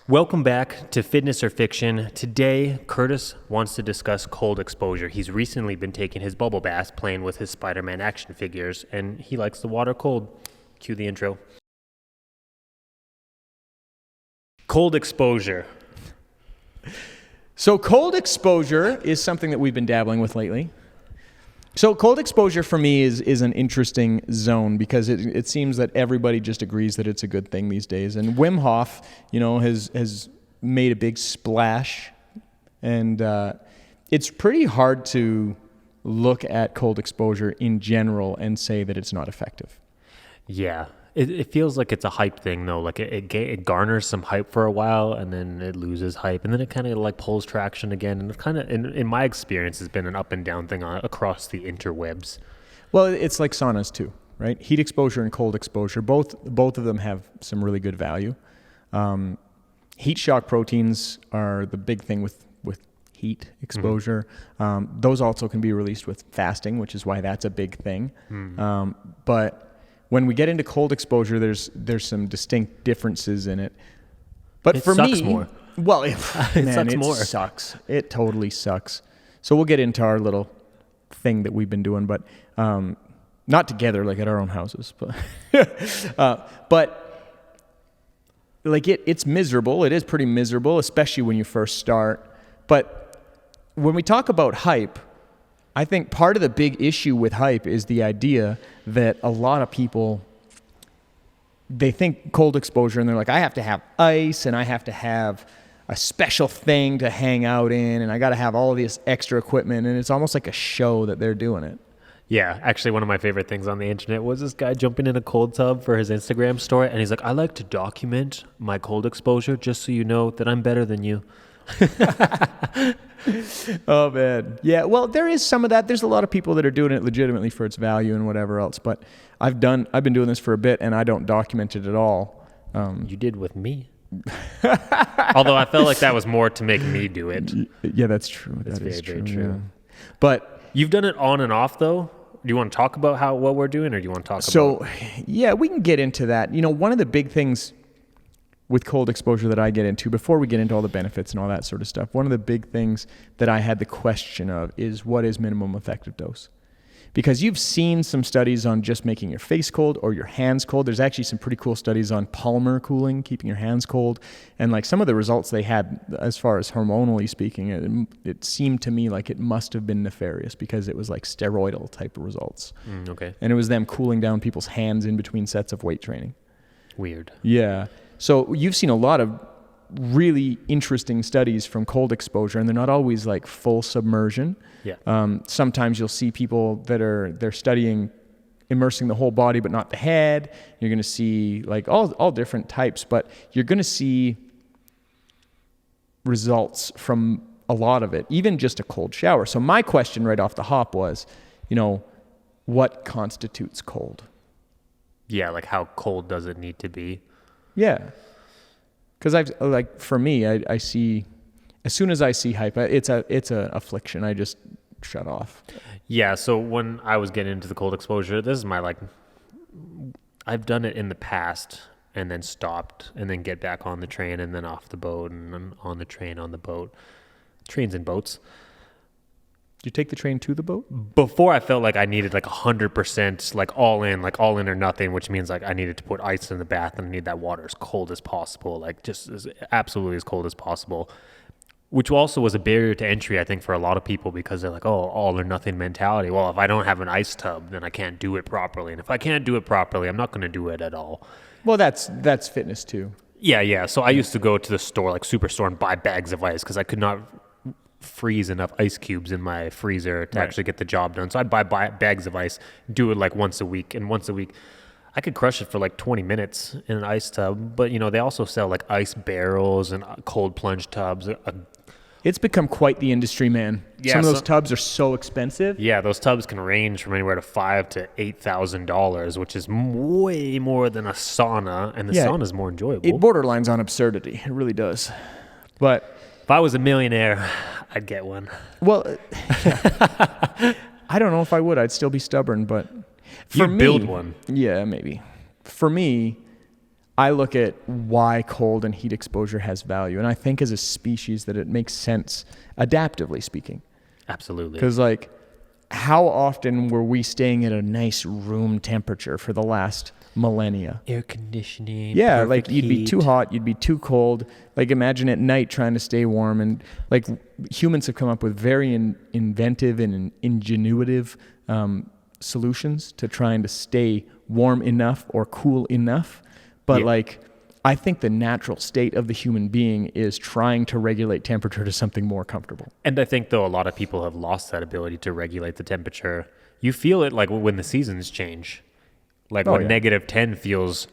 Welcome back to Fitness or Fiction. Today, Curtis wants to discuss cold exposure. He's recently been taking his bubble bath playing with his Spider-Man action figures, and he likes the water cold. Cue the intro. Cold exposure. So cold exposure is something that we've been dabbling with lately. So cold exposure for me is an interesting zone because it seems that everybody just agrees that it's a good thing these days. And Wim Hof, has made a big splash, and it's pretty hard to look at cold exposure in general and say that it's not effective. Yeah. It feels like it's a hype thing, though. Like it garners some hype for a while, and then it loses hype, and then it kind of like pulls traction again. And it kind of, in my experience, has been an up and down thing across the interwebs. Well, it's like saunas too, right? Heat exposure and cold exposure, both of them have some really good value. Heat shock proteins are the big thing with heat exposure. Mm-hmm. Those also can be released with fasting, which is why that's a big thing. Mm-hmm. But when we get into cold exposure, there's some distinct differences in it. But for me, sucks more. Well, it sucks. It totally sucks. So we'll get into our little thing that we've been doing, but not together, like at our own houses. But like it's miserable. It is pretty miserable, especially when you first start. But when we talk about hype, I think part of the big issue with hype is the idea that a lot of people, they think cold exposure and they're like, I have to have ice and I have to have a special thing to hang out in and I got to have all this extra equipment, and it's almost like a show that they're doing it. Yeah, actually one of my favorite things on the internet was this guy jumping in a cold tub for his Instagram story, and he's like, I like to document my cold exposure just so you know that I'm better than you. Oh man. Yeah, well, there is some of that. There's a lot of people that are doing it legitimately for its value and whatever else, but I've been doing this for a bit and I don't document it at all. You did with me. Although I felt like that was more to make me do it. Yeah, that's true. That's very true. Yeah. But you've done it on and off though. Do you want to talk about what we're doing, or do you want to talk about? So, yeah, we can get into that. One of the big things with cold exposure that I get into, before we get into all the benefits and all that sort of stuff, one of the big things that I had the question of is, what is minimum effective dose? Because you've seen some studies on just making your face cold or your hands cold. There's actually some pretty cool studies on polymer cooling, keeping your hands cold. And like some of the results they had, as far as hormonally speaking, it seemed to me like it must have been nefarious because it was like steroidal type of results. Okay. And it was them cooling down people's hands in between sets of weight training. Weird. Yeah. So you've seen a lot of really interesting studies from cold exposure, and they're not always like full submersion. Yeah. Sometimes you'll see people they're studying immersing the whole body but not the head. You're going to see like all different types, but you're going to see results from a lot of it, even just a cold shower. So my question right off the hop was, what constitutes cold? Yeah, like how cold does it need to be? Yeah. Because for me, I see, as soon as I see hype, it's a affliction. I just shut off. Yeah. So when I was getting into the cold exposure, this is my I've done it in the past and then stopped and then get back on the train and then off the boat and then on the train, on the boat, trains and boats. Did you take the train to the boat? Before I felt like I needed 100% all in or nothing, which means I needed to put ice in the bath and I need that water as cold as possible, just as absolutely as cold as possible, which also was a barrier to entry, I think, for a lot of people because they're like, oh, all or nothing mentality. Well, if I don't have an ice tub, then I can't do it properly. And if I can't do it properly, I'm not going to do it at all. Well, that's fitness too. Yeah. So I used to go to the store, Superstore, and buy bags of ice because I could not freeze enough ice cubes in my freezer to actually get the job done. So I'd buy bags of ice, do it once a week, and once a week I could crush it for 20 minutes in an ice tub. But they also sell ice barrels and cold plunge tubs. It's become quite the industry, man. Yeah, some of those tubs are so expensive. Yeah, those tubs can range from anywhere to $5,000 to $8,000, which is way more than a sauna, and the sauna is more enjoyable. It borderlines on absurdity. It really does. But if I was a millionaire, I'd get one. Well, I don't know if I would. I'd still be stubborn, but for me, build one. Yeah, maybe. For me, I look at why cold and heat exposure has value. And I think as a species that it makes sense, adaptively speaking. Absolutely. Because like, how often were we staying at a nice room temperature for the last millennia? Air conditioning. Yeah, like you'd be heat. too hot, you'd be too cold. Like imagine at night trying to stay warm. And like humans have come up with very inventive and ingenuitive solutions to trying to stay warm enough or cool enough. But like, I think the natural state of the human being is trying to regulate temperature to something more comfortable. And I think, though, a lot of people have lost that ability to regulate the temperature. You feel it like when the seasons change. Like when -10 feels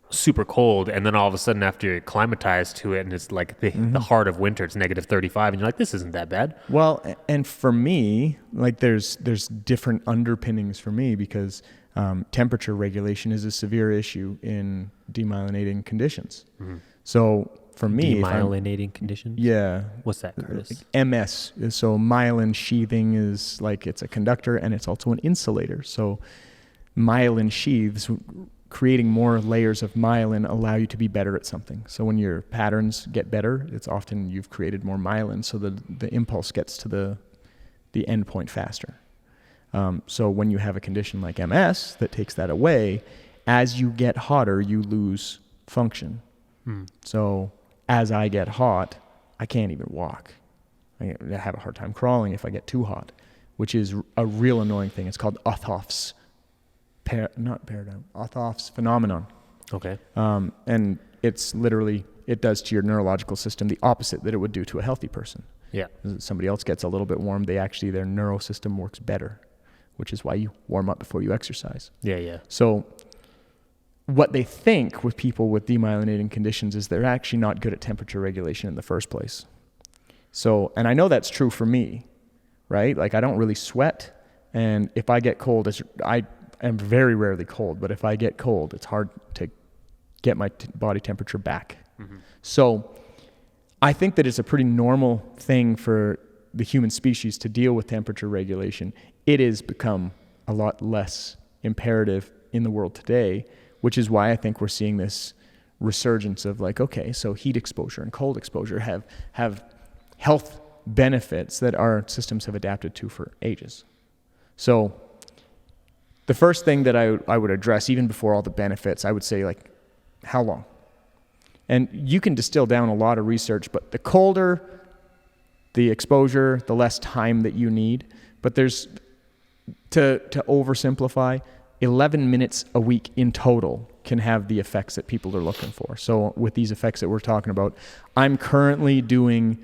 super cold, and then all of a sudden after you're acclimatized to it and it's like the heart of winter, it's -35, and you're like, this isn't that bad. Well, and for me, like there's different underpinnings for me because temperature regulation is a severe issue in demyelinating conditions. So for me, Demyelinating conditions? Yeah. What's that, Curtis? MS. So myelin sheathing is like it's a conductor and it's also an insulator. So myelin sheaths, creating more layers of myelin allow you to be better at something. So when your patterns get better, it's often you've created more myelin so the impulse gets to the end point faster. So when you have a condition like MS that takes that away, as you get hotter, you lose function. So as I get hot, I can't even walk. I have a hard time crawling if I get too hot, which is a real annoying thing. It's called Othoff's Othoff's phenomenon. Okay. And it's literally, it does to your neurological system the opposite that it would do to a healthy person. Yeah. Somebody else gets a little bit warm, their neural system works better, which is why you warm up before you exercise. Yeah. So what they think with people with demyelinating conditions is they're actually not good at temperature regulation in the first place. So, and I know that's true for me, right? Like I don't really sweat. And if I get cold, I am very rarely cold, but if I get cold, it's hard to get my body temperature back. So I think that it's a pretty normal thing for the human species to deal with temperature regulation. It has become a lot less imperative in the world today, which is why I think we're seeing this resurgence of like, okay, so heat exposure and cold exposure have health benefits that our systems have adapted to for ages. So the first thing that I would address, even before all the benefits, I would say like, how long? And you can distill down a lot of research, but the colder the exposure, the less time that you need. But there's, to oversimplify, 11 minutes a week in total can have the effects that people are looking for. So with these effects that we're talking about, I'm currently doing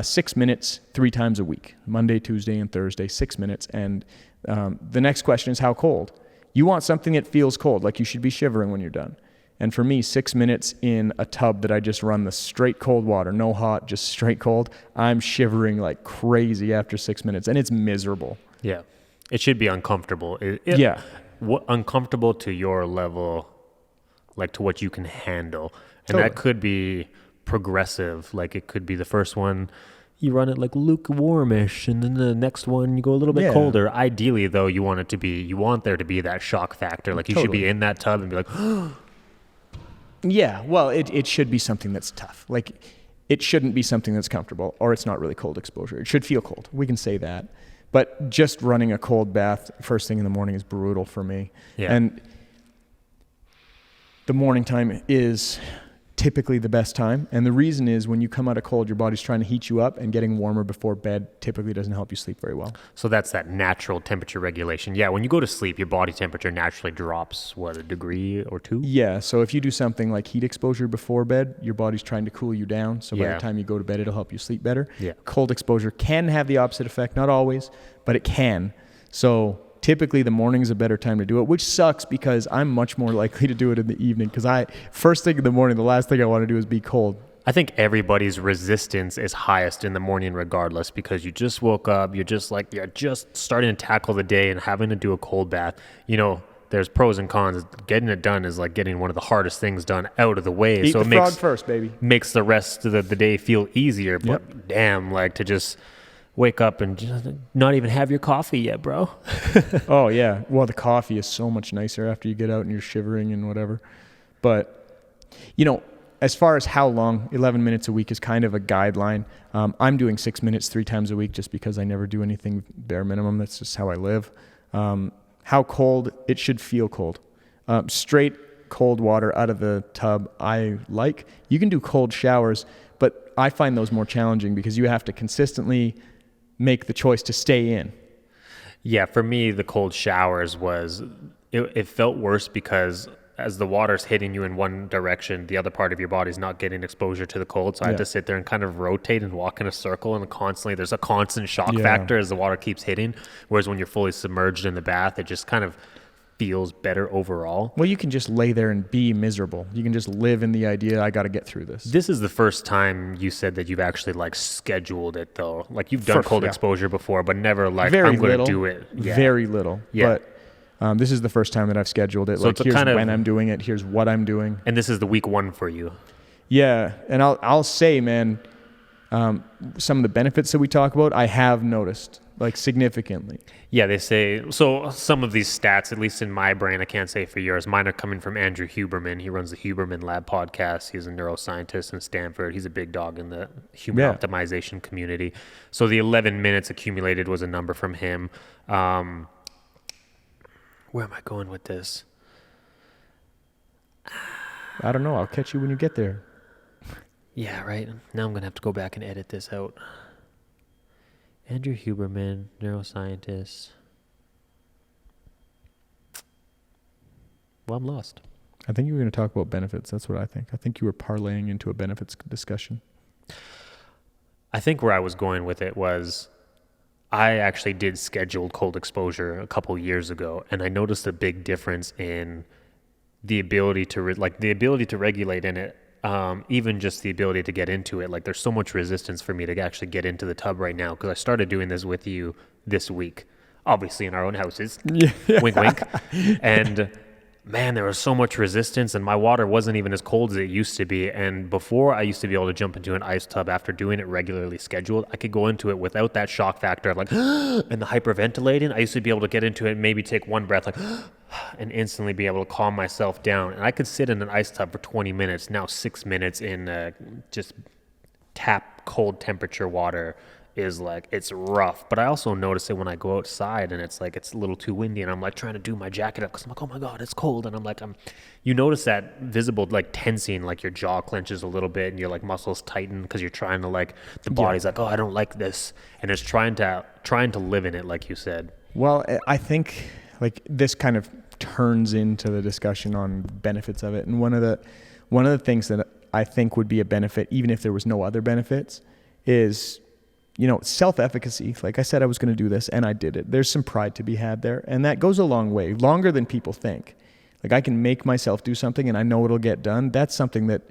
6 minutes 3 times a week, Monday, Tuesday, and Thursday, 6 minutes. And the next question is how cold? You want something that feels cold, like you should be shivering when you're done. And for me, 6 minutes in a tub that I just run the straight cold water, no hot, just straight cold, I'm shivering like crazy after 6 minutes, and it's miserable. Yeah. It should be uncomfortable. Yeah. Uncomfortable to your level, like to what you can handle. And Totally. that could be progressive. Like it could be the first one, you run it like lukewarmish, and then the next one you go a little bit colder. Ideally, though, you want there to be that shock factor. Like you should be in that tub and be like, Yeah, well, it should be something that's tough. Like, it shouldn't be something that's comfortable, or it's not really cold exposure. It should feel cold. We can say that. But just running a cold bath first thing in the morning is brutal for me. Yeah. And the morning time is typically the best time. And the reason is when you come out of cold, your body's trying to heat you up, and getting warmer before bed typically doesn't help you sleep very well. so that's that natural temperature regulation. Yeah, when you go to sleep, your body temperature naturally drops, a degree or 2? Yeah, so if you do something like heat exposure before bed, your body's trying to cool you down. So by the time you go to bed, it'll help you sleep better. Yeah. Cold exposure can have the opposite effect, not always, but it can. So typically the morning is a better time to do it, which sucks because I'm much more likely to do it in the evening because first thing in the morning, the last thing I want to do is be cold. I think everybody's resistance is highest in the morning regardless, because you just woke up, you're just starting to tackle the day and having to do a cold bath. You know, there's pros and cons. Getting it done is like getting one of the hardest things done out of the way. Eat the frog first, baby. Makes the rest of the day feel easier. But damn, like to just wake up and just not even have your coffee yet, bro. Oh, yeah. Well, the coffee is so much nicer after you get out and you're shivering and whatever. But As far as how long, 11 minutes a week is kind of a guideline. I'm doing 6 minutes 3 times a week just because I never do anything bare minimum. That's just how I live. How cold? It should feel cold. Straight cold water out of the tub, I like. You can do cold showers, but I find those more challenging because you have to consistently make the choice to stay in. Yeah, for me, the cold showers it felt worse because as the water's hitting you in one direction, the other part of your body's not getting exposure to the cold. So I had to sit there and kind of rotate and walk in a circle, and there's a constant shock factor as the water keeps hitting. Whereas when you're fully submerged in the bath, it just kind of feels better overall. Well, you can just lay there and be miserable. You can just live in the idea, I got to get through this. This is the first time you said that you've actually scheduled it though. Like you've done cold exposure before, but never I'm going to do it. Yeah. Very little. Yeah. But this is the first time that I've scheduled it. So here's when I'm doing it. Here's what I'm doing. And this is the week 1 for you. Yeah. And I'll say, man, some of the benefits that we talk about, I have noticed significantly. Yeah, they say, so some of these stats, at least in my brain, I can't say for yours, mine are coming from Andrew Huberman. He runs the Huberman Lab podcast. He's a neuroscientist in Stanford. He's a big dog in the human optimization community. So the 11 minutes accumulated was a number from him. Where am I going with this? I don't know. I'll catch you when you get there. Yeah, right. Now I'm going to have to go back and edit this out. Andrew Huberman, neuroscientist. Well, I'm lost. I think you were going to talk about benefits. That's what I think. I think you were parlaying into a benefits discussion. I think where I was going with it was I actually did scheduled cold exposure a couple years ago, and I noticed a big difference in the ability to regulate in it. Even just the ability to get into it. There's so much resistance for me to actually get into the tub right now because I started doing this with you this week, obviously in our own houses. Yeah. Wink, wink. And man, there was so much resistance, and my water wasn't even as cold as it used to be. And before, I used to be able to jump into an ice tub after doing it regularly scheduled. I could go into it without that shock factor of and the hyperventilating. I used to be able to get into it, maybe take one breath, and instantly be able to calm myself down. And I could sit in an ice tub for 20 minutes, now 6 minutes in just tap cold temperature water is it's rough. But I also notice it when I go outside and it's it's a little too windy and I'm trying to do my jacket up because I'm oh my God, it's cold. And I'm you notice that visible tensing, your jaw clenches a little bit and your muscles tighten because you're trying to the body's oh, I don't like this. And it's trying to live in it, like you said. Well, I think this kind of turns into the discussion on benefits of it. And one of the things that I think would be a benefit, even if there was no other benefits, is self-efficacy. Like I said, I was going to do this and I did it. There's some pride to be had there. And that goes a long way, longer than people think. I can make myself do something and I know it'll get done. That's something that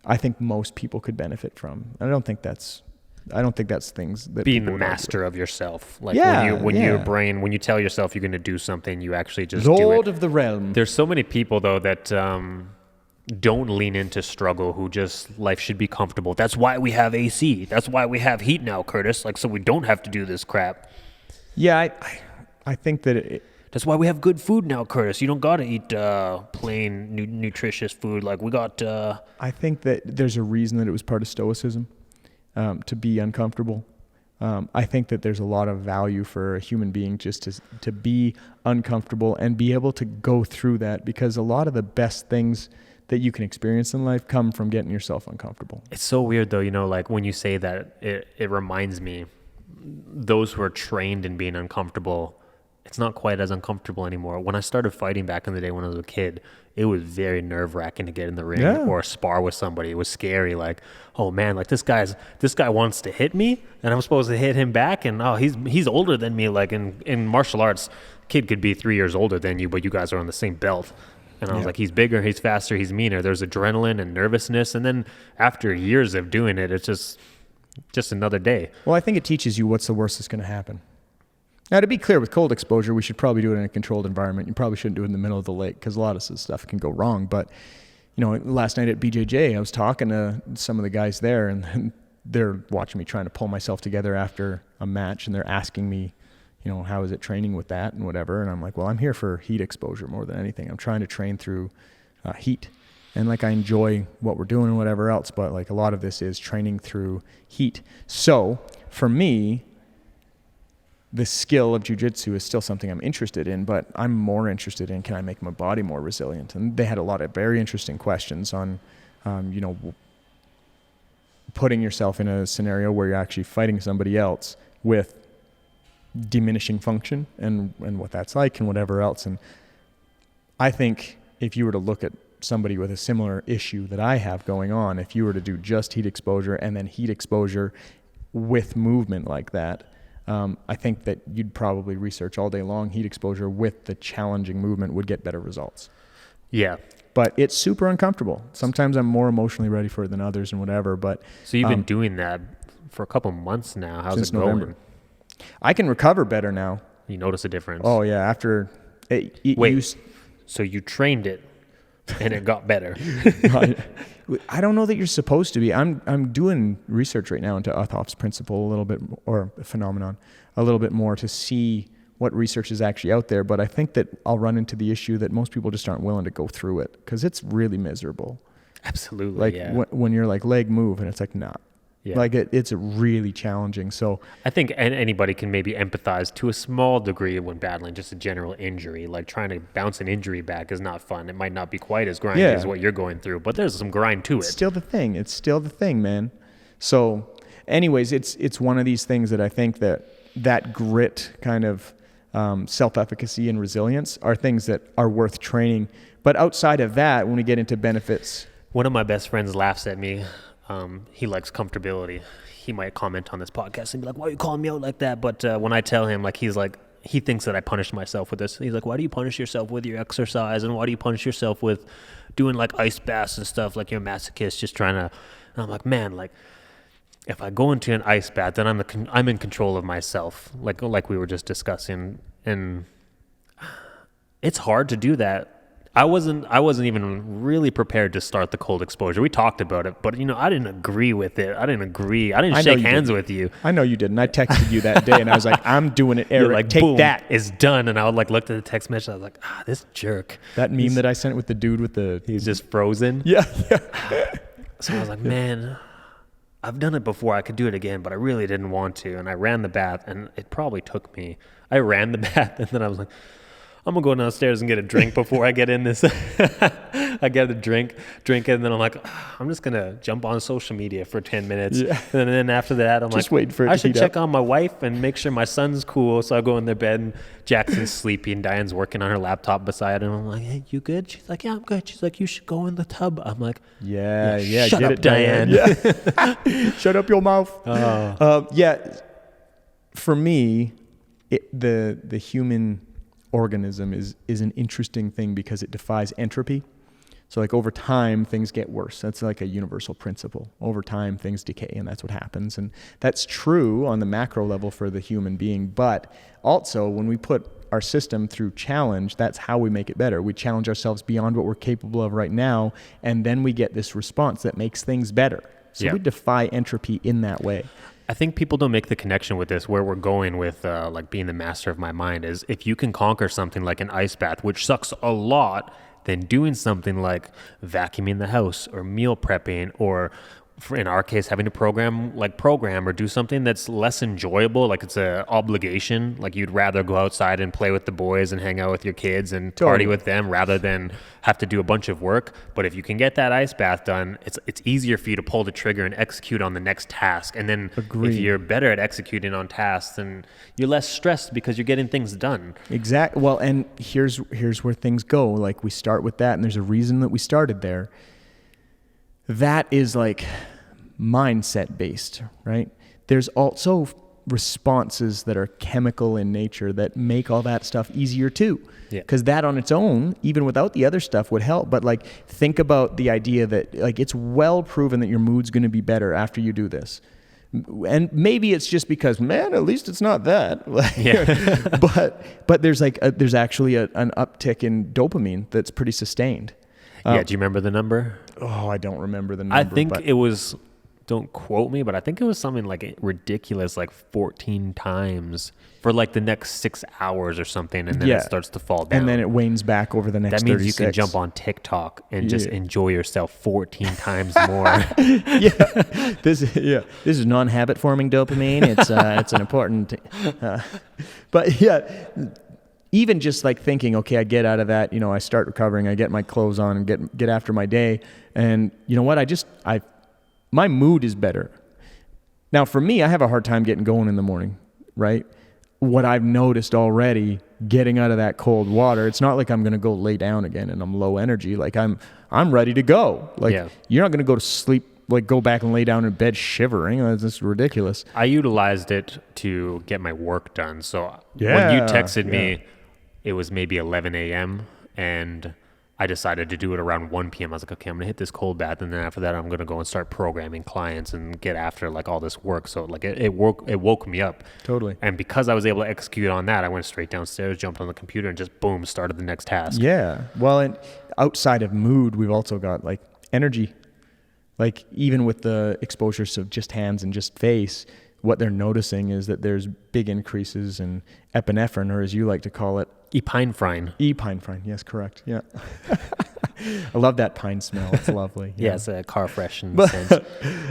I think most people could benefit from. I don't think that's things that being the master of yourself. When you tell yourself you're going to do something, you actually just do it. Lord of the realm. There's so many people though that don't lean into struggle, who just life should be comfortable. That's why we have AC. That's why we have heat now, Curtis. So we don't have to do this crap. Yeah, I think that that's why we have good food now, Curtis. You don't got to eat plain nutritious food. We got. I think that there's a reason that it was part of Stoicism, to be uncomfortable. I think that there's a lot of value for a human being just to be uncomfortable and be able to go through that, because a lot of the best things that you can experience in life come from getting yourself uncomfortable. It's so weird though, when you say that, it reminds me, those who are trained in being uncomfortable, it's not quite as uncomfortable anymore. When I started fighting back in the day when I was a kid, it was very nerve-wracking to get in the ring or spar with somebody. It was scary. Oh man, this guy wants to hit me and I'm supposed to hit him back, and he's older than me. In martial arts, kid could be 3 years older than you, but you guys are on the same belt. And I was he's bigger, he's faster, he's meaner. There's adrenaline and nervousness. And then after years of doing it, it's just another day. Well, I think it teaches you what's the worst that's going to happen. Now, to be clear, with cold exposure, we should probably do it in a controlled environment. You probably shouldn't do it in the middle of the lake because a lot of this stuff can go wrong. But, last night at BJJ, I was talking to some of the guys there, and they're watching me trying to pull myself together after a match, and they're asking me, how is it training with that and whatever. And I'm like, well, I'm here for heat exposure more than anything. I'm trying to train through heat. and like I enjoy what we're doing and whatever else, but like a lot of this is training through heat. So for me, the skill of jiu-jitsu is still something I'm interested in, but I'm more interested in, can I make my body more resilient? And they had a lot of very interesting questions on, putting yourself in a scenario where you're actually fighting somebody else with diminishing function and what that's like and whatever else. And I think if you were to look at somebody with a similar issue that I have going on, if you were to do just heat exposure and then heat exposure with movement like that, I think that you'd probably research all day long heat exposure with the challenging movement would get better results. Yeah. But it's super uncomfortable. Sometimes I'm more emotionally ready for it than others and whatever. But so you've been doing that for a couple months now. How's since it going? November. I can recover better now. You notice a difference? Oh yeah. After so you trained it and it got better. I don't know that you're supposed to be. I'm doing research right now into Uthoff's principle a little bit, or phenomenon a little bit more, to see what research is actually out there. But I think that I'll run into the issue that most people just aren't willing to go through it because it's really miserable. Absolutely. Like yeah. when you're like leg move and it's like, nah. Yeah. Like it's really challenging. So I think anybody can maybe empathize to a small degree when battling just a general injury. Like trying to bounce an injury back is not fun. It might not be quite as grindy as what you're going through, but there's some grind to it. It's still the thing. It's still the thing, man. So anyways, it's one of these things that I think that grit kind of self-efficacy and resilience are things that are worth training. But outside of that, when we get into benefits. One of my best friends laughs at me. He likes comfortability. He might comment on this podcast and be like, why are you calling me out like that? But when I tell him, like, he's like, he thinks that I punish myself with this. He's like, why do you punish yourself with your exercise? And why do you punish yourself with doing like ice baths and stuff? Like you're a masochist just trying to, and I'm like, man, like if I go into an ice bath, then I'm in control of myself. Like we were just discussing. And it's hard to do that. I wasn't even really prepared to start the cold exposure. We talked about it, but I didn't agree with it. I didn't shake hands with you. I know you didn't. I texted you that day and I was like, I'm doing it, Eric. Like, take boom, that. It's done. And I would like looked at the text message. I was like, this jerk. That meme that I sent with the dude with the... He's just frozen. Yeah. So I was like, man, I've done it before. I could do it again, but I really didn't want to. And I ran the bath and it probably took me... I ran the bath and then I was like, I'm going to go downstairs and get a drink before I get in this. I get a drink, and then I'm like, I'm just going to jump on social media for 10 minutes. Yeah. And then after that, I'm just like, I should check on my wife and make sure my son's cool. So I go in their bed and Jackson's sleepy and Diane's working on her laptop beside him. I'm like, hey, you good? She's like, yeah, I'm good. She's like, you should go in the tub. I'm like, yeah, shut up, Diane. Yeah. Shut up your mouth. For me, the human organism is an interesting thing because it defies entropy. So like over time things get worse. That's like a universal principle. Over time things decay and that's what happens. And that's true on the macro level for the human being, but also when we put our system through challenge, that's how we make it better. We challenge ourselves beyond what we're capable of right now, and then we get this response that makes things better. So we defy entropy in that way. I think people don't make the connection with this. Where we're going with like being the master of my mind is if you can conquer something like an ice bath, which sucks a lot, then doing something like vacuuming the house or meal prepping or in our case, having to program or do something that's less enjoyable, like it's an obligation, like you'd rather go outside and play with the boys and hang out with your kids and party with them rather than have to do a bunch of work. But if you can get that ice bath done, it's easier for you to pull the trigger and execute on the next task. And then if you're better at executing on tasks, then you're less stressed because you're getting things done. Exactly. Well, and here's where things go. Like we start with that, and there's a reason that we started there. That is like mindset based, right? There's also responses that are chemical in nature that make all that stuff easier too. Because that on its own, even without the other stuff, would help. But like, think about the idea that like it's well proven that your mood's going to be better after you do this. And maybe it's just because, man, at least it's not that. But there's like there's actually an uptick in dopamine that's pretty sustained. Do you remember the number? Oh, I don't remember the number. I think it was don't quote me, but I think it was something like ridiculous, like 14 times for like the next 6 hours or something, and then it starts to fall down. And then it wanes back over the next 36. That means you can jump on TikTok and just enjoy yourself 14 times more. This is non-habit forming dopamine. It's an important, but yeah, even just like thinking, okay, I get out of that, I start recovering, I get my clothes on and get after my day, and you know what, my mood is better. Now for me, I have a hard time getting going in the morning, right? What I've noticed already, getting out of that cold water, it's not like I'm going to go lay down again and I'm low energy. Like I'm ready to go. Like you're not going to go to sleep, like go back and lay down in bed shivering. That's just ridiculous. I utilized it to get my work done. So when you texted me, it was maybe 11 a.m. and I decided to do it around 1 p.m. I was like, okay, I'm going to hit this cold bath, and then after that, I'm going to go and start programming clients and get after like all this work. So like it woke me up. Totally. And because I was able to execute on that, I went straight downstairs, jumped on the computer, and just boom, started the next task. Yeah. Well, and outside of mood, we've also got like energy. Like even with the exposures of just hands and just face, what they're noticing is that there's big increases in epinephrine, or as you like to call it, epinephrine. Epinephrine, yes, correct. Yeah. I love that pine smell. It's lovely. Yeah, it's a car freshen scent.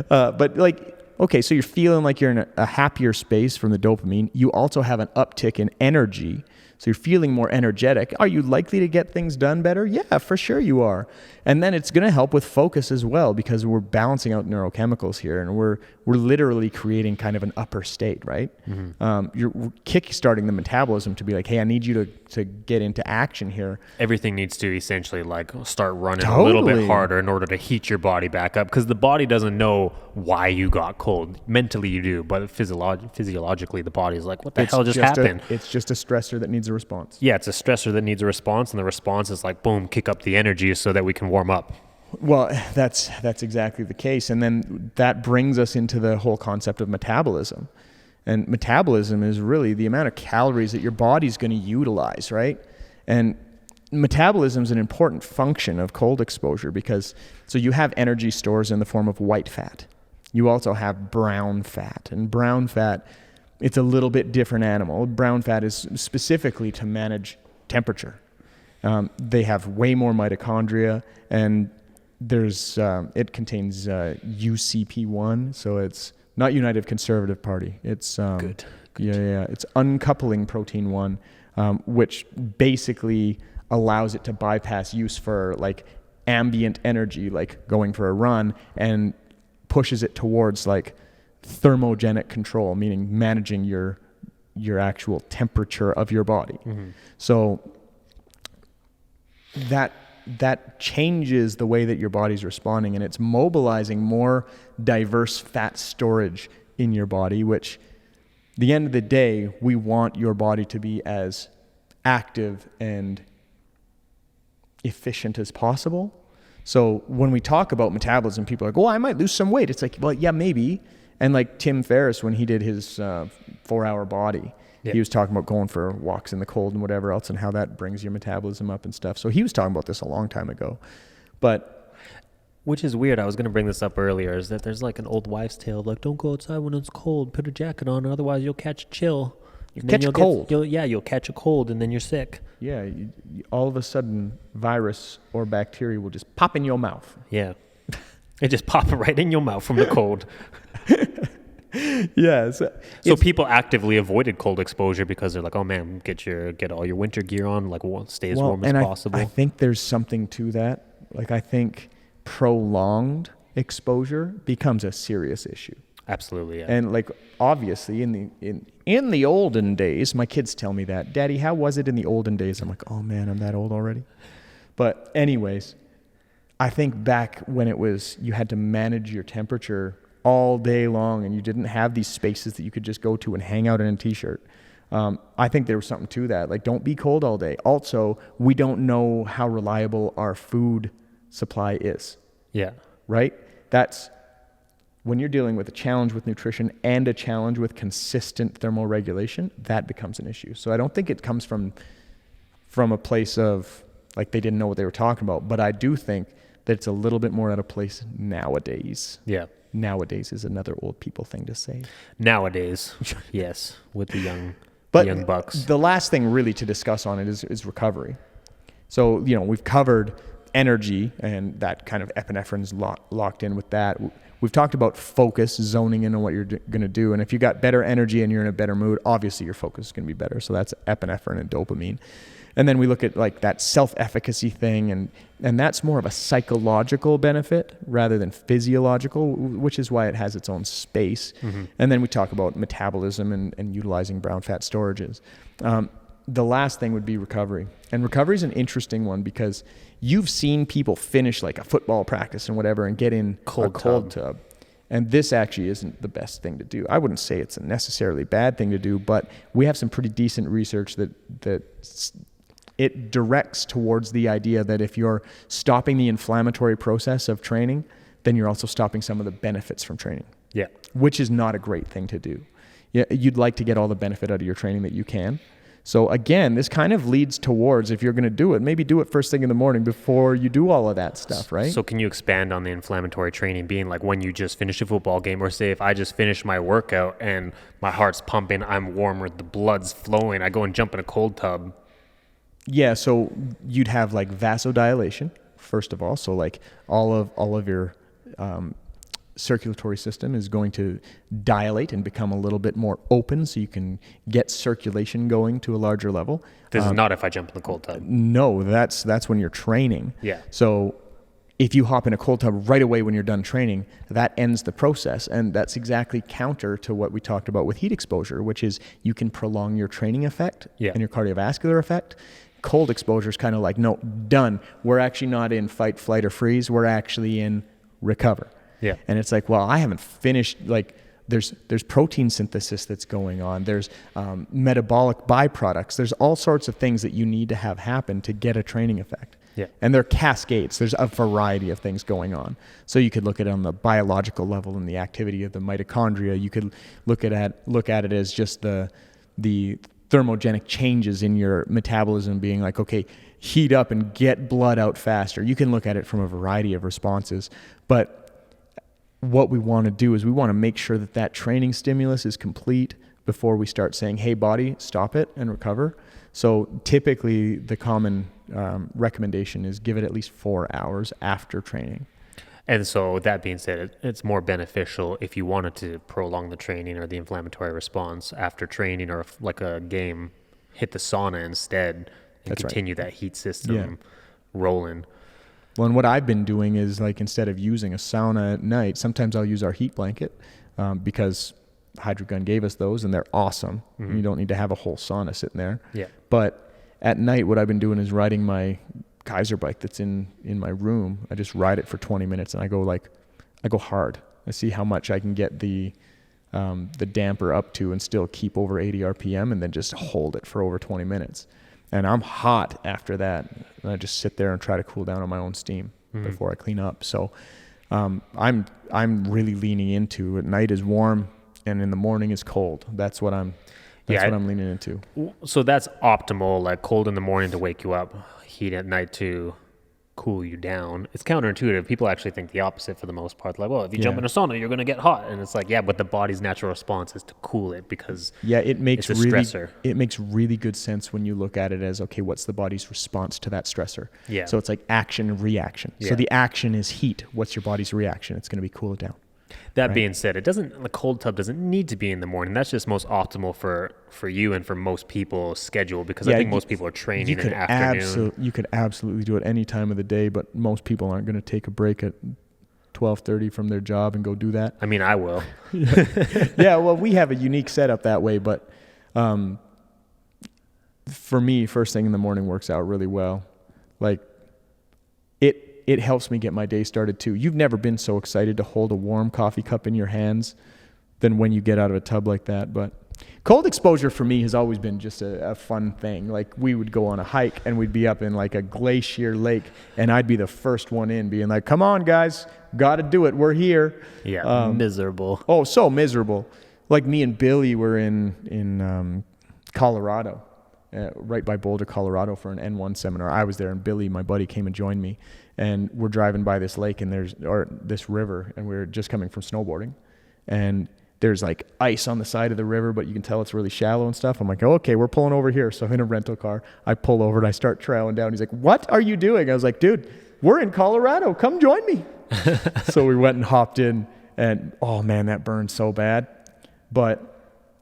But like, okay, so you're feeling like you're in a happier space from the dopamine. You also have an uptick in energy. So you're feeling more energetic. Are you likely to get things done better? Yeah, for sure you are. And then it's going to help with focus as well, because we're balancing out neurochemicals here, and we're literally creating kind of an upper state, right? Mm-hmm. You're kick-starting the metabolism to be like, hey, I need you to get into action here. Everything needs to essentially like start running a little bit harder in order to heat your body back up, because the body doesn't know why you got cold. Mentally you do, but physiologically the body is like, what the hell just happened? It's just a stressor that needs a response. Yeah, it's a stressor that needs a response, and the response is like, boom, kick up the energy so that we can warm up. Well, that's exactly the case. And then that brings us into the whole concept of metabolism. And metabolism is really the amount of calories that your body's going to utilize, right? And metabolism is an important function of cold exposure, because so you have energy stores in the form of white fat. You also have brown fat. And brown fat, it's a little bit different animal. Brown fat is specifically to manage temperature. They have way more mitochondria, and it contains UCP1, so it's not United Conservative Party. It's good. Yeah. It's uncoupling protein 1, which basically allows it to bypass use for like ambient energy, like going for a run, and pushes it towards like thermogenic control, meaning managing your actual temperature of your body. Mm-hmm. So that changes the way that your body's responding, and it's mobilizing more diverse fat storage in your body, which at the end of the day, we want your body to be as active and efficient as possible. So when we talk about metabolism, people are like, oh, I might lose some weight. It's like, well, yeah, maybe. And like Tim Ferriss, when he did his 4-hour body, he was talking about going for walks in the cold and whatever else, and how that brings your metabolism up and stuff. So he was talking about this a long time ago. But which is weird. I was going to bring this up earlier, is that there's like an old wives' tale of like, don't go outside when it's cold. Put a jacket on, otherwise you'll catch a chill. You'll catch a cold. You'll catch a cold, and then you're sick. Yeah, all of a sudden, virus or bacteria will just pop in your mouth. Yeah. It just pops right in your mouth from the cold. Yeah. So people actively avoided cold exposure because they're like, oh man, get all your winter gear on, like stay as warm as possible. I think there's something to that. Like I think prolonged exposure becomes a serious issue. Absolutely, yeah. And like obviously in the olden days, my kids tell me that, Daddy, how was it in the olden days? I'm like, oh man, I'm that old already. But anyways, I think back when it was, you had to manage your temperature all day long, and you didn't have these spaces that you could just go to and hang out in a t-shirt. I think there was something to that. Like, don't be cold all day. Also, we don't know how reliable our food supply is. Yeah. Right? That's when you're dealing with a challenge with nutrition and a challenge with consistent thermoregulation, that becomes an issue. So I don't think it comes from a place of like they didn't know what they were talking about, but I do think that it's a little bit more out of place nowadays. Yeah. nowadays is another old people thing to say. Nowadays, yes, with the young bucks. The last thing really to discuss on it is recovery. So, we've covered energy, and that kind of epinephrine's locked in with that. We've talked about focus, zoning in on what you're going to do. And if you got better energy and you're in a better mood, obviously your focus is going to be better. So that's epinephrine and dopamine. And then we look at like that self-efficacy thing, and that's more of a psychological benefit rather than physiological, which is why it has its own space. Mm-hmm. And then we talk about metabolism and utilizing brown fat storages. The last thing would be recovery. And recovery is an interesting one because you've seen people finish like a football practice and whatever and get in a cold tub. And this actually isn't the best thing to do. I wouldn't say it's a necessarily bad thing to do, but we have some pretty decent research that it directs towards the idea that if you're stopping the inflammatory process of training, then you're also stopping some of the benefits from training. Yeah. Which is not a great thing to do. Yeah, you'd like to get all the benefit out of your training that you can. So again, this kind of leads towards, if you're going to do it, maybe do it first thing in the morning before you do all of that stuff, right? So can you expand on the inflammatory training being like when you just finish a football game, or say if I just finished my workout and my heart's pumping, I'm warmer, the blood's flowing, I go and jump in a cold tub. Yeah, so you'd have like vasodilation, first of all. So like all of your circulatory system is going to dilate and become a little bit more open so you can get circulation going to a larger level. This is not if I jump in the cold tub. No, that's when you're training. Yeah. So if you hop in a cold tub right away when you're done training, that ends the process. And that's exactly counter to what we talked about with heat exposure, which is you can prolong your training effect and your cardiovascular effect. Cold exposure is kind of like, no, done. We're actually not in fight, flight, or freeze. We're actually in recover. Yeah. And it's like, well, I haven't finished. Like there's protein synthesis that's going on. There's metabolic byproducts. There's all sorts of things that you need to have happen to get a training effect. Yeah. And they're cascades. There's a variety of things going on. So you could look at it on the biological level and the activity of the mitochondria. You could look at it as just the thermogenic changes in your metabolism being like, okay, heat up and get blood out faster. You can look at it from a variety of responses. But what we want to do is we want to make sure that training stimulus is complete before we start saying, hey, body, stop it and recover. So typically the common recommendation is give it at least 4 hours after training. And so with that being said, it's more beneficial if you wanted to prolong the training or the inflammatory response after training, or if, like a game, hit the sauna instead and continue that heat system rolling. Well, and what I've been doing is, like, instead of using a sauna at night, sometimes I'll use our heat blanket because Hydrogun gave us those and they're awesome. Mm-hmm. You don't need to have a whole sauna sitting there. Yeah. But at night, what I've been doing is riding my Kaiser bike that's in my room. I just ride it for 20 minutes and I go hard. I see how much I can get the damper up to and still keep over 80 RPM and then just hold it for over 20 minutes. And I'm hot after that. And I just sit there and try to cool down on my own steam before I clean up. So I'm really leaning into, at night is warm and in the morning is cold. That's what I'm leaning into. So that's optimal, like cold in the morning to wake you up, heat at night to cool you down. It's counterintuitive. People actually think the opposite for the most part. Like, well, if you jump in a sauna, you're going to get hot. And it's like, yeah, but the body's natural response is to cool it because it makes it's a stressor. It makes really good sense when you look at it as, okay, what's the body's response to that stressor? Yeah. So it's like action and reaction. Yeah. So the action is heat. What's your body's reaction? It's going to be cool it down. That being said, the cold tub doesn't need to be in the morning. That's just most optimal for you and for most people's schedule, because I think most people are training in the afternoon. You could absolutely do it any time of the day, but most people aren't going to take a break at 12:30 from their job and go do that. I mean, I will. Yeah, well, we have a unique setup that way, but for me, first thing in the morning works out really well. Like, it helps me get my day started too. You've never been so excited to hold a warm coffee cup in your hands than when you get out of a tub like that. But cold exposure for me has always been just a fun thing. Like, we would go on a hike and we'd be up in like a glacier lake and I'd be the first one in being like, come on guys, got to do it. We're here. Yeah. Miserable. Oh, so miserable. Like, me and Billy were in Colorado. right by Boulder, Colorado for an N1 seminar. I was there, and Billy, my buddy, came and joined me. And we're driving by this lake and this river, and we're just coming from snowboarding. And there's like ice on the side of the river, but you can tell it's really shallow and stuff. I'm like, oh, okay, we're pulling over here. So I'm in a rental car. I pull over and I start trailing down. He's like, what are you doing? I was like, dude, we're in Colorado. Come join me. So we went and hopped in, and oh man, that burned so bad. But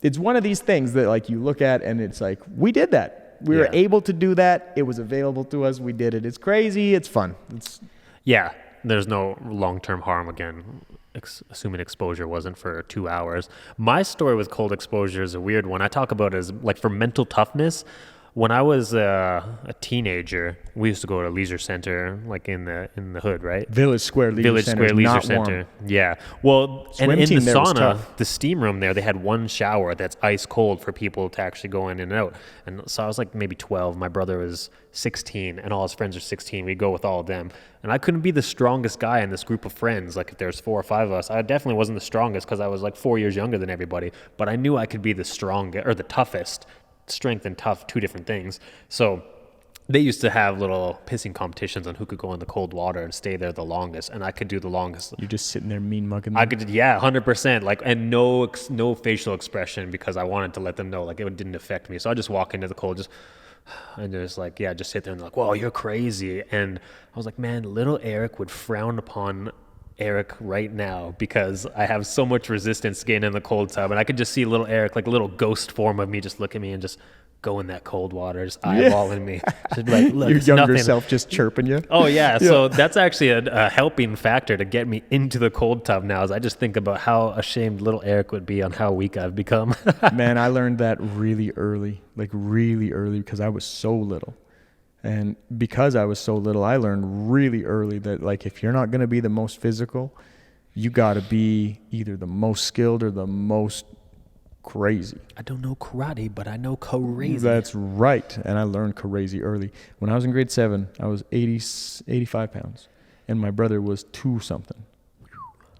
it's one of these things that like you look at and it's like, we did that. We were able to do that. It was available to us. We did it. It's crazy. It's fun. Yeah, there's no long-term harm again, assuming exposure wasn't for 2 hours. My story with cold exposure is a weird one. I talk about it as like for mental toughness. When I was a teenager, we used to go to a leisure center, like in the hood, right? Village Square Leisure Center. Yeah. Well, Swim and in the team there was sauna, tough. the steam room there, they had one shower that's ice cold for people to actually go in and out. And so I was like maybe 12. My brother was 16, and all his friends are 16. We go with all of them. And I couldn't be the strongest guy in this group of friends. Like if there's 4 or 5 of us, I definitely wasn't the strongest because I was like 4 years younger than everybody. But I knew I could be the strongest or the toughest. Strength and tough, 2 different things. So they used to have little pissing competitions on who could go in the cold water and stay there the longest, and I could do the longest. You're just sitting there mean mugging them. I could, 100%. Like, and no facial expression because I wanted to let them know like it didn't affect me. So I just walk into the cold, just like just sit there and like, whoa, you're crazy. And I was like, man, little Eric would frown upon Eric right now because I have so much resistance getting in the cold tub, and I could just see little Eric, like a little ghost form of me, just look at me and just go in that cold water, just eyeballing me. Just be like, look, your it's younger nothing. self just chirping you. Oh yeah. So that's actually a helping factor to get me into the cold tub now. Is I just think about how ashamed little Eric would be on how weak I've become. Man, I learned that really early because I was so little. And because I was so little, I learned really early that like if you're not going to be the most physical, you got to be either the most skilled or the most crazy. I don't know karate, but I know crazy. That's right. And I learned crazy early. When I was in grade 7, I was 85 pounds, and my brother was 2 something.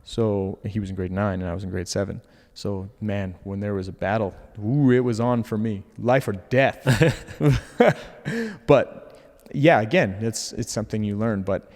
So he was in grade 9 and I was in grade 7. So, man, when there was a battle, it was on for me. Life or death. But yeah, again, it's something you learn, but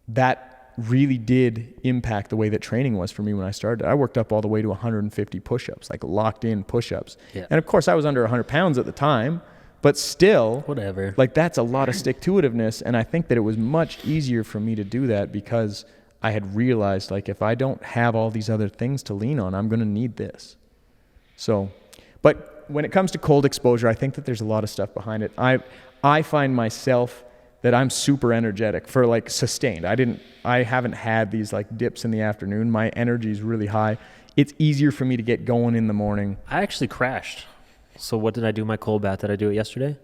that really did impact the way that training was for me when I started. I worked up all the way to 150 push-ups, like locked in push-ups. Yeah. And of course I was under 100 pounds at the time, but still, whatever. Like that's a lot of stick-to-itiveness. And I think that it was much easier for me to do that because I had realized like if I don't have all these other things to lean on, I'm going to need this. So, but when it comes to cold exposure, I think that there's a lot of stuff behind it. I find myself that I'm super energetic for like sustained. I haven't had these like dips in the afternoon. My energy is really high. It's easier for me to get going in the morning. I actually crashed. So what did I do my cold bath? Did I do it yesterday?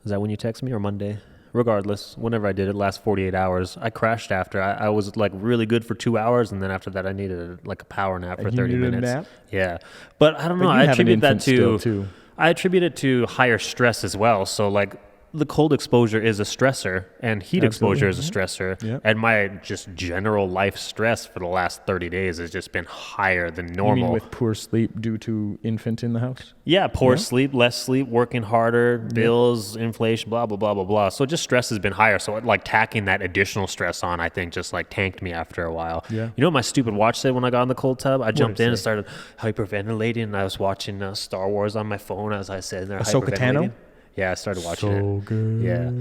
Is that when you text me or Monday? Regardless, whenever I did it, last 48 hours, I crashed after. I was like really good for 2 hours, and then after that I needed like a power nap for 30 minutes. Nap? Yeah. But I don't know. I attribute that I attribute it to higher stress as well. So like the cold exposure is a stressor and heat exposure is a stressor. Yep. And my just general life stress for the last 30 days has just been higher than normal. You mean with poor sleep due to infant in the house? Yeah, poor sleep, less sleep, working harder, bills, inflation, blah, blah, blah, blah, blah. So just stress has been higher. So like tacking that additional stress on, I think just like tanked me after a while. Yeah. You know what my stupid watch said when I got in the cold tub? I jumped in and started hyperventilating, and I was watching Star Wars on my phone as I said. Ahsoka Tano? Yeah, I started watching it. So good. Yeah.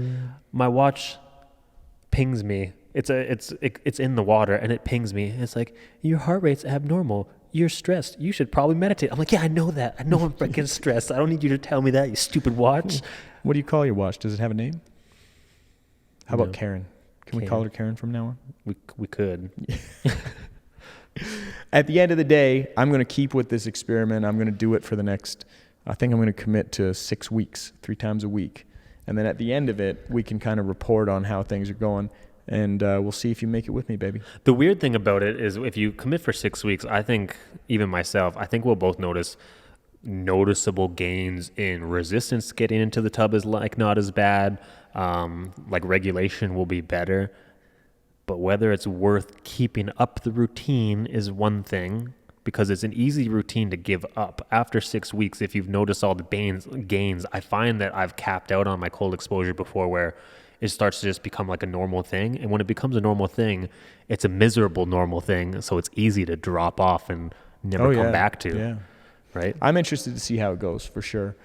My watch pings me. It's in the water and it pings me. It's like, your heart rate's abnormal. You're stressed. You should probably meditate. I'm like, yeah, I know that. I know I'm freaking stressed. I don't need you to tell me that, you stupid watch. What do you call your watch? Does it have a name? How about Karen? Can we call her Karen from now on? We could. At the end of the day, I'm going to keep with this experiment. I'm going to do it for the next... I think I'm going to commit to 6 weeks, 3 times a week. And then at the end of it, we can kind of report on how things are going. And we'll see if you make it with me, baby. The weird thing about it is if you commit for 6 weeks, I think, even myself, I think we'll both notice noticeable gains in resistance. Getting into the tub is like not as bad. Like regulation will be better. But whether it's worth keeping up the routine is one thing. because it's an easy routine to give up. After 6 weeks, if you've noticed all the gains, I find that I've capped out on my cold exposure before, where it starts to just become like a normal thing. And when it becomes a normal thing, it's a miserable normal thing. So it's easy to drop off and never come back to. Yeah. Right? I'm interested to see how it goes for sure.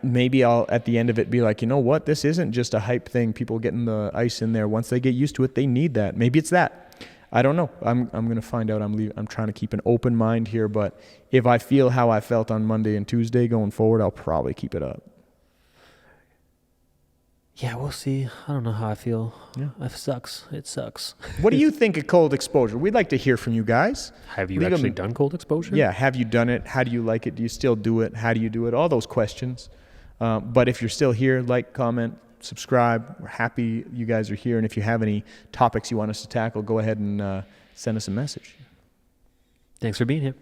Maybe I'll at the end of it be like, you know what? This isn't just a hype thing. People getting the ice in there. Once they get used to it, they need that. Maybe it's that. I don't know. I'm going to find out. I'm trying to keep an open mind here. But if I feel how I felt on Monday and Tuesday going forward, I'll probably keep it up. Yeah, we'll see. I don't know how I feel. Yeah. It sucks. It sucks. What do you think of cold exposure? We'd like to hear from you guys. Have you actually done cold exposure? Yeah. Have you done it? How do you like it? Do you still do it? How do you do it? All those questions. But if you're still here, like, comment, subscribe. We're happy you guys are here. And if you have any topics you want us to tackle, go ahead and send us a message. Thanks for being here.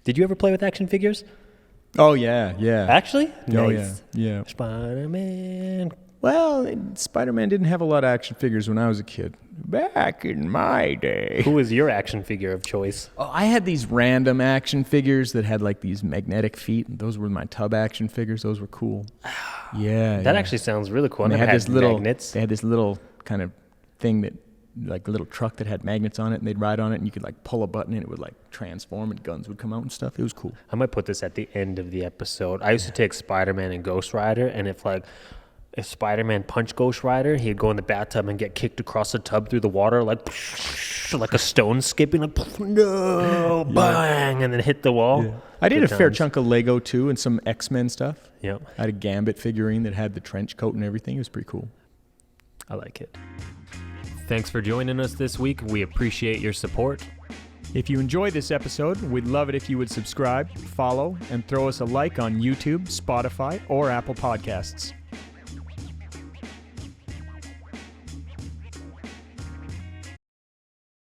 Did you ever play with action figures? Oh, yeah. Yeah. Actually? Oh, Nice. Yeah. Spider-Man. Well, Spider-Man didn't have a lot of action figures when I was a kid. Back in my day. Who was your action figure of choice? Oh, I had these random action figures that had like these magnetic feet. Those were my tub action figures. Those were cool. Yeah. That actually sounds really cool. And I they never had magnets. They had this little kind of thing that, like a little truck that had magnets on it, and they'd ride on it, and you could like pull a button and it would like transform and guns would come out and stuff. It was cool. I might put this at the end of the episode. I used to take Spider-Man and Ghost Rider, and if Spider-Man punched Ghost Rider, he'd go in the bathtub and get kicked across the tub through the water like a stone skipping, like no, bang, and then hit the wall. Yeah. I did a fair chunk of Lego too, and some X-Men stuff. Yep. I had a Gambit figurine that had the trench coat and everything. It was pretty cool. I like it. Thanks for joining us this week. We appreciate your support. If you enjoyed this episode, we'd love it if you would subscribe, follow, and throw us a like on YouTube, Spotify, or Apple Podcasts.